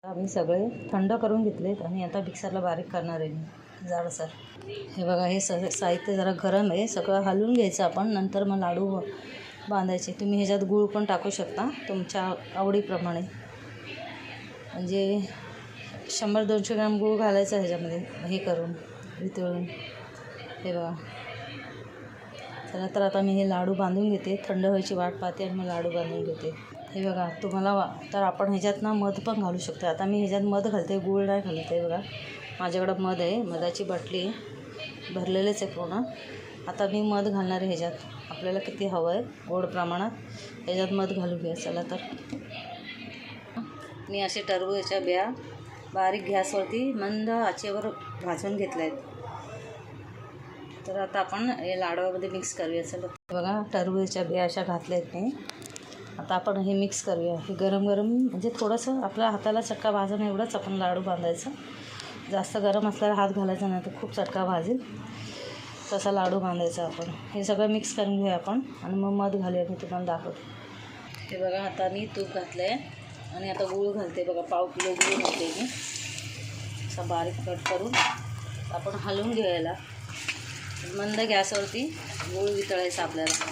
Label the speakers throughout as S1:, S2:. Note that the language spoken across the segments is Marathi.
S1: आम्ही सगळे थंड करून घेतलेत आणि आता मिक्सरला बारीक करणार आहे मी जाडसर. हे बघा, हे साहित्य जरा गरम आहे, सगळं हलवून घ्यायचं आपण. नंतर मग लाडू बांधायचे. तुम्ही ह्याच्यात गूळ पण टाकू शकता तुमच्या आवडीप्रमाणे. म्हणजे 100-200 ग्रॅम गूळ घालायचा ह्याच्यामध्ये, हे करून वितळून. हे बघा. चला तर आता मी हे लाडू बांधून घेते. थंड व्हायची वाट पाहते आणि मग लाडू बांधून घेते. हे बघा, तुम्हाला तर आपण ह्याच्यात ना मध पण घालू शकतो. आता मी ह्याच्यात मध घालते, गूळ नाही घालत आहे. बघा, माझ्याकडं मध आहे, मधाची बाटली भरलेलेच आहे पूर्ण. आता मी मध घालणार आहे ह्याच्यात. आपल्याला किती हवं आहे गोड प्रमाणात ह्याच्यात मध घालू घ्या. चला तर मी असे टरबूजाच्या बिया बारीक गॅसवरती मंद आचेवर भाजून घेतल्या आहेत. तर आता आपण हे लाडवामध्ये मिक्स करूया. चला बघा, टरबूजाच्या बिया अशा घातल्या आहेत मी. आता आपण हे मिक्स करूया. हे गरम गरम म्हणजे थोडंसं आपल्या हाताला चटका भाजून एवढंच आपण लाडू बांधायचं. जास्त गरम असल्याला हात घालायचा नाही तर खूप चटका भाजेल. तसा लाडू बांधायचा आपण. हे सगळं मिक्स करून घेऊया आपण आणि मग मध घालूया. मी तुम्हाला दाखवते. हे बघा, आता मी तूप घातलं आहे आणि आता गूळ घालते. बघा, 1/2 किलो गूळ घालते मी. असा बारीक कट करून आपण हलवून घ्यायला. मंद गॅसवरती गूळ वितळायचा आपल्याला,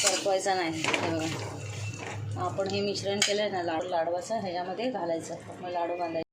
S1: करपवायचा नाही. हे बघा, आपण हे मिश्रण केलं आहे ना लाडवाचं, ह्याच्यामध्ये घालायचं. मग लाडू बांधायचं.